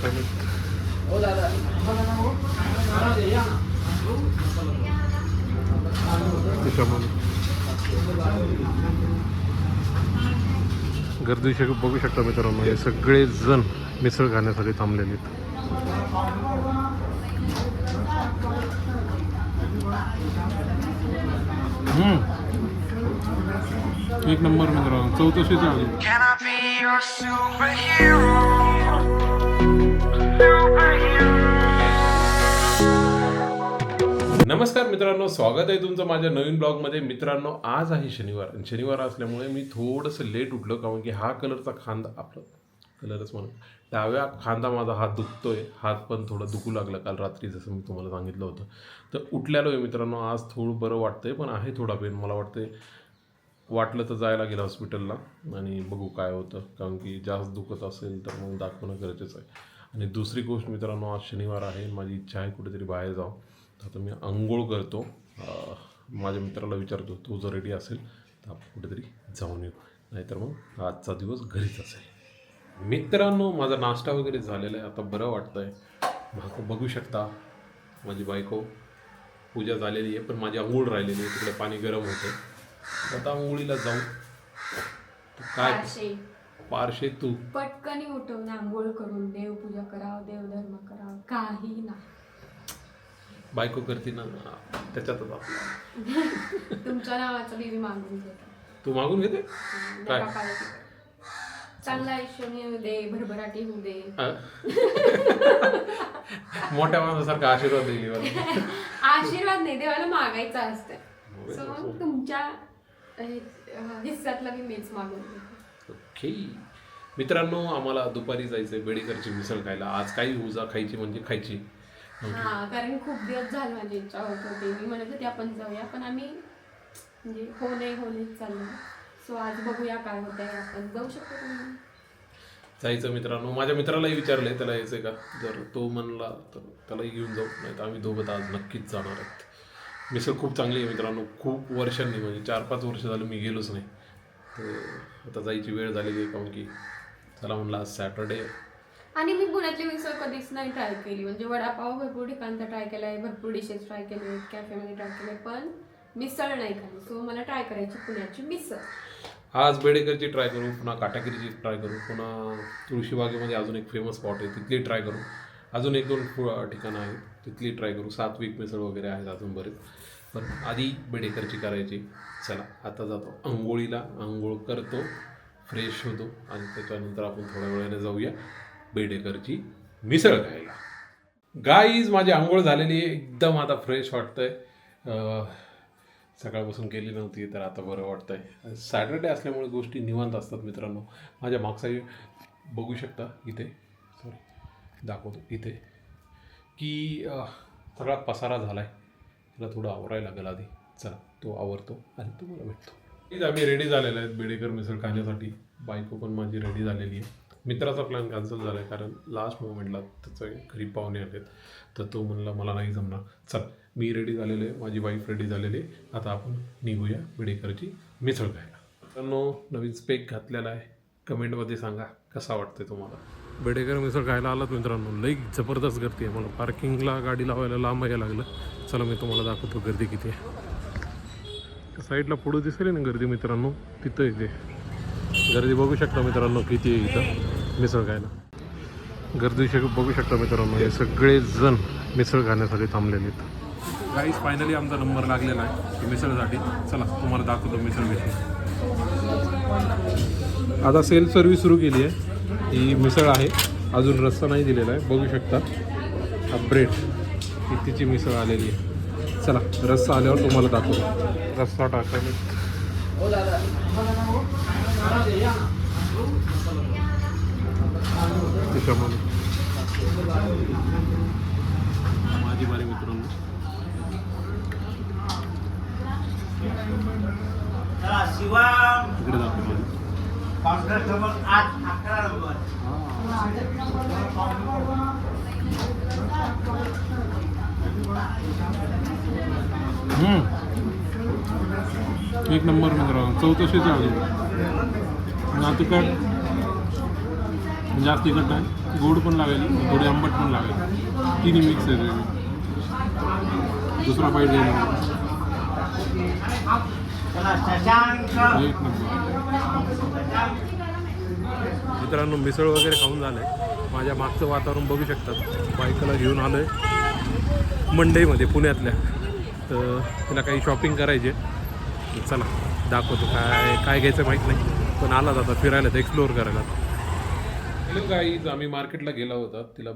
टाकलेत त्याच्यामध्ये गर्दी बघू शकता मित्रांनो. हे सगळे जण मिसळ खाण्यासाठी थांबलेले आहेत. एक नंबर मित्रांनो, चौथीच आली. नमस्कार मित्रांनो, स्वागत आहे तुमचं माझ्या नवीन ब्लॉगमध्ये. मित्रांनो, आज आहे शनिवार आणि शनिवार असल्यामुळे मी थोडंसं लेट उठलो, कारण की हा कलरचा खांदा, आपला कलरच म्हणून डाव्या खांदा माझा हात दुखतोय. हात पण थोडं दुखू लागला काल रात्री, जसं मी तुम्हाला सांगितलं होतं. तर उठलेलो आहे मित्रांनो. आज थोडं बरं वाटतंय, पण आहे थोडा पेन. मला वाटलं तर जायला गेलं हॉस्पिटलला आणि बघू काय होतं, कारण की जास्त दुखत असेल तर मग दाखवणं गरजेचं आहे. आणि दुसरी गोष्ट मित्रांनो, आज शनिवार आहे, माझी इच्छा आहे कुठेतरी बाहेर जाऊ. तर आता मी आंघोळ करतो, माझ्या मित्राला विचारतो तो जर रेडी असेल तर आपण कुठेतरी जाऊन येऊ, नाहीतर मग आजचा दिवस घरीच असेल. मित्रांनो, माझा नाश्ता वगैरे झालेला आहे, आता बरं वाटतं आहे. बघू शकता माझी बायको पूजा झालेली आहे, पण माझी आंघोळ राहिलेली आहे. तिकडे पाणी गरम होते. आता आंघोळीला जाऊ. काय पारशे तू पटकनी उठवून आंघोळ करून देवपूजा करावं, देवधर्म करावं, काही ना बायको करते ना, त्याच्यातच आपला. तुमच्या नावाचं बेबी मागून घेतो. तू मागून घेते काय? चांगलं आयुष्य येऊ दे, भरभराटी होऊ दे. मोठ्या माणसासारखा आशीर्वाद दिली. आशीर्वाद नाही, देवाला मागायचा असतं. सो मग तुमच्या हिस्सातला मी मीच मागून घेतो. ओके मित्रांनो, आम्हाला दुपारी जायचंय बेडेकरची मिसळ खायला. आज काही उजा खायची म्हणजे खायची. हा, कारण खूप दिवस झाले माझी इच्छा होत होती. मी म्हणत होते आपण जाऊया, पण आम्ही म्हणजे हो नाही चाललो. सो आज बघूया काय होत आहे, आपण जाऊ शकतो. जायचं मित्रांनो. माझ्या मित्रालाही विचारलंय त्याला यायचंय का, जर तो म्हणला तर त्यालाही घेऊन जाऊ, नाही तर आम्ही दोघं आज नक्कीच जाणार आहेत. मिसळ खूप चांगली आहे मित्रांनो. खूप वर्षांनी, म्हणजे 4-5 वर्ष झालं मी गेलोच नाही. तर आता जायची वेळ झालेली आहे, कारण की चला म्हणलं आज सॅटर्डे. आणि मी पुण्यातली मिसळ कधीच नाही ट्राय केली. म्हणजे वडापाव भरपूर ठिकाणचा ट्राय केला आहे, भरपूर डिशेस ट्राय केले आहेत, कॅफेमध्ये ट्राय केले, पण मिसळ नाही खाल्ली. सो मला ट्राय करायची पुण्याची मिसळ. आज बेडेकरची ट्राय करू, पुन्हा काटागिरीची ट्राय करू, पुन्हा तुळशीबागेमध्ये अजून एक फेमस स्पॉट आहे तिथली ट्राय करू, अजून 1-2 ठिकाणं आहेत तिथली ट्राय करू. सात्विक मिसळ वगैरे आहेत अजून बरेच, पण आधी बेडेकरची करायची. चला आता जातो आंघोळीला, आंघोळ करतो, फ्रेश होतो आणि त्याच्यानंतर आपण थोड्या वेळाने जाऊया बेडेकरची मिसळ खायला. गाईज, माझी आंघोळ झालेली आहे, एकदम आता फ्रेश वाटतंय. सकाळपासून केली नव्हती, तर आता बरं वाटतंय. सॅटर्डे असल्यामुळे गोष्टी निवांत असतात मित्रांनो. माझ्या मागचाही बघू शकता इथे, दाखवतो इथे, की सगळा पसारा झाला आहे. त्याला थोडं आवरायला लागेल आधी. चला तो आवरतो आणि तुम्हाला भेटतो. आम्ही रेडी झालेलो आहेत बेडेकर मिसळ खाण्यासाठी. बायको पण माझी रेडी झालेली आहे. मित्राचा प्लॅन कॅन्सल झाला आहे, कारण लास्ट मोमेंटला त्याचं घरी पाहुणे आलेत, तर तो म्हणला मला नाही जमणार. चल, मी रेडी झालेलो आहे, माझी वाईफ रेडी झालेली आहे. आता आपण निघूया बेडेकरची मिसळ खायला. मित्रांनो, नवीन स्पेक घातलेला आहे. कमेंटमध्ये सांगा कसा वाटतंय तुम्हाला. बेडेकर मिसळ खायला आलात मित्रांनो. लई जबरदस्त गर्दी आहे. मला पार्किंगला गाडी लावायला लांब यायला लागलं. चला मी तुम्हाला दाखवतो गर्दी किती आहे. साईडला पुढं दिसेल ना गर्दी मित्रांनो, तिथं येते गर्दी. बघू शकता मित्रांनो किती आहे इथं मिसळ खायला. गर्दी बघू शकता मित्रांनो. हे सगळे जण मिसळ खाण्यासाठी थांबलेले आहेत. गाईस, फायनली आमचा नंबर लागलेला आहे मिसळसाठी. चला तुम्हाला दाखवतो मिसळ मिसळ. आता सेल्फ सर्व्हिस सुरू केली आहे. ही मिसळ आहे, अजून रस्सा नाही दिलेला आहे. बघू शकता हा ब्रेड, कितीची मिसळ आलेली आहे. चला रस्सा आल्यावर तुम्हाला दाखवतो. रस्सा टाकायला त्याच्यामध्ये माझी बारी मित्रांनो. इकडे दाखवतो. एक नंबर मित्रांनो, चौथीच आली. नातू काय जास्त तिखट नाही, गोड पण लागेल, थोडी आंबट पण लागेल, तिन्ही मिक्स आहे. दुसरा पाहिजे एक मित्रांनो, मिसळ वगैरे खाऊन झालं आहे. माझ्या मागचं वातावरण बघू शकतात. बायकोला घेऊन आलो आहे मंडईमध्ये पुण्यातल्या, तर तिला काही शॉपिंग करायची आहे. चला दाखवतो काय काय घ्यायचं माहीत नाही, पण आला जाता फिरायला तर एक्सप्लोअर करायला. हॅलो गाईज, आम्ही मार्केटला गेला होता. तिला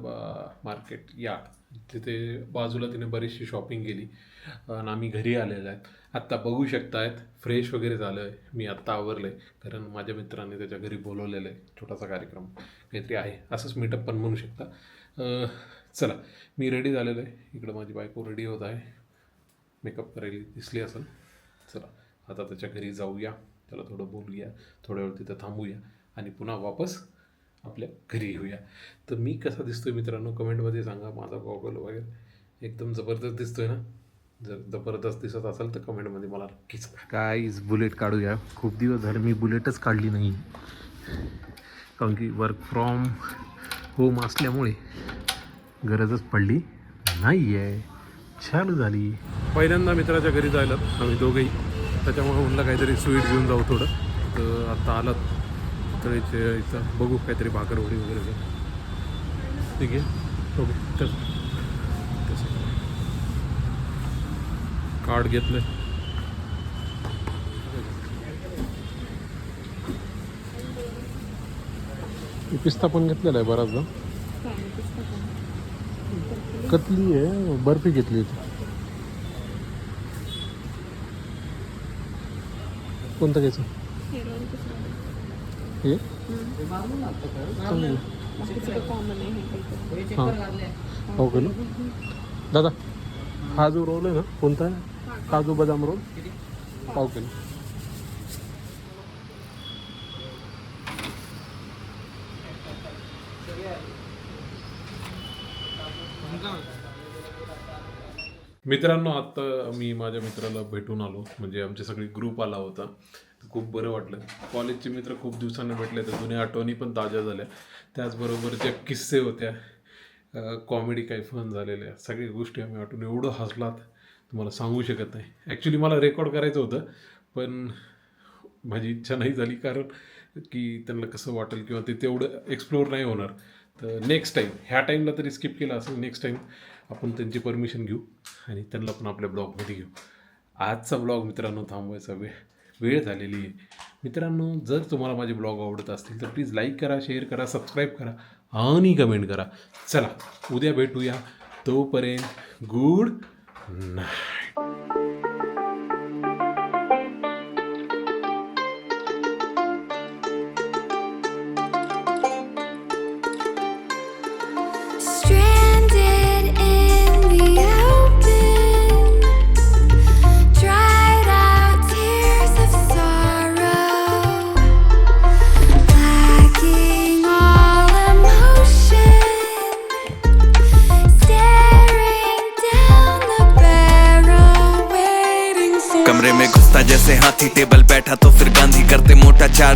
मार्केट यार्ड तिथे बाजूला तिने बरीचशी शॉपिंग केली आणि आम्ही घरी आलेलो आहेत. आत्ता बघू शकतायत फ्रेश वगैरे झालं आहे. मी आत्ता आवरलं आहे, कारण माझ्या मित्राने त्याच्या घरी बोलवलेलं आहे. छोटासा कार्यक्रम काहीतरी आहे, असंच मीटअप पण म्हणू शकता. चला मी रेडी झालेलो आहे. इकडं माझी बायको रेडी होत आहे, मेकअप करायला दिसली असेल. चला आता त्याच्या घरी जाऊया, त्याला थोडं बोलूया, थोड्या वेळ तिथं थांबूया आणि पुन्हा वापस आपल्या घरी येऊया. तर मी कसा दिसतोय मित्रांनो कमेंटमध्ये सांगा. माझा गॉगल वगैरे एकदम जबरदस्त दिसतोय ना? जर जबरदस्त दिसत असेल तर कमेंटमध्ये मला नक्कीच. काहीच बुलेट काढूया. खूप दिवस झाले मी बुलेटच काढली नाही, कारण की वर्क फ्रॉम होम असल्यामुळे गरजच पडली नाही आहे. चालू झाली. पहिल्यांदा मित्राच्या घरी जायला आम्ही दोघंही, त्याच्यामुळे म्हणलं काहीतरी स्वीट घेऊन जाऊ थोडं. तर आत्ता आलात तर इथं बघू काहीतरी भाकरवडी वगैरे. ठीक आहे, ओके. तसं कार्ड घेतलं. पिस्ता पण घेतलेला आहे बराचदा. कतली आहे, बर्फी घेतली होती. कोणतं घ्यायचं हे? हां हो किलो. दादा हा जो रोल आहे ना, कोणता आहे? काजू बदाम रोल पाव किलो. मित्रांनो, आत्ता मी माझ्या मित्राला भेटून आलो, म्हणजे आमचे सगळे ग्रुप आला होता. खूप बरं वाटलं. कॉलेजचे मित्र खूप दिवसांनी भेटले, तर जुन्या आठवणी पण ताज्या झाल्या. त्याचबरोबर ज्या किस्से होत्या, कॉमेडी काही फन झालेल्या, सगळ्या गोष्टी आम्ही आठवून एवढं हसलात तुम्हाला सांगू शकत नाही. ॲक्च्युली मला रेकॉर्ड करायचं होतं, पण माझी इच्छा नाही झाली, कारण की त्यांना कसं वाटेल किंवा ते तेवढं एक्सप्लोअर नाही होणार. तर नेक्स्ट टाईम, ह्या टाईमला तरी स्किप केला असेल, नेक्स्ट टाईम आपण त्यांची परमिशन घेऊ आणि त्यांना पण आपल्या ब्लॉगमध्ये घेऊ. आजचा ब्लॉग मित्रांनो थांबवायचा वेळ झालेली आहे. मित्रांनो, जर तुम्हाला माझे ब्लॉग आवडत असतील तर प्लीज लाईक करा, शेअर करा, सबस्क्राईब करा आणि कमेंट करा. चला उद्या भेटूया, तोपर्यंत गुड नाईट. कमरे में घुसता जैसे हाथी, टेबल बैठा तो फिर गांधी, करते मोटा चार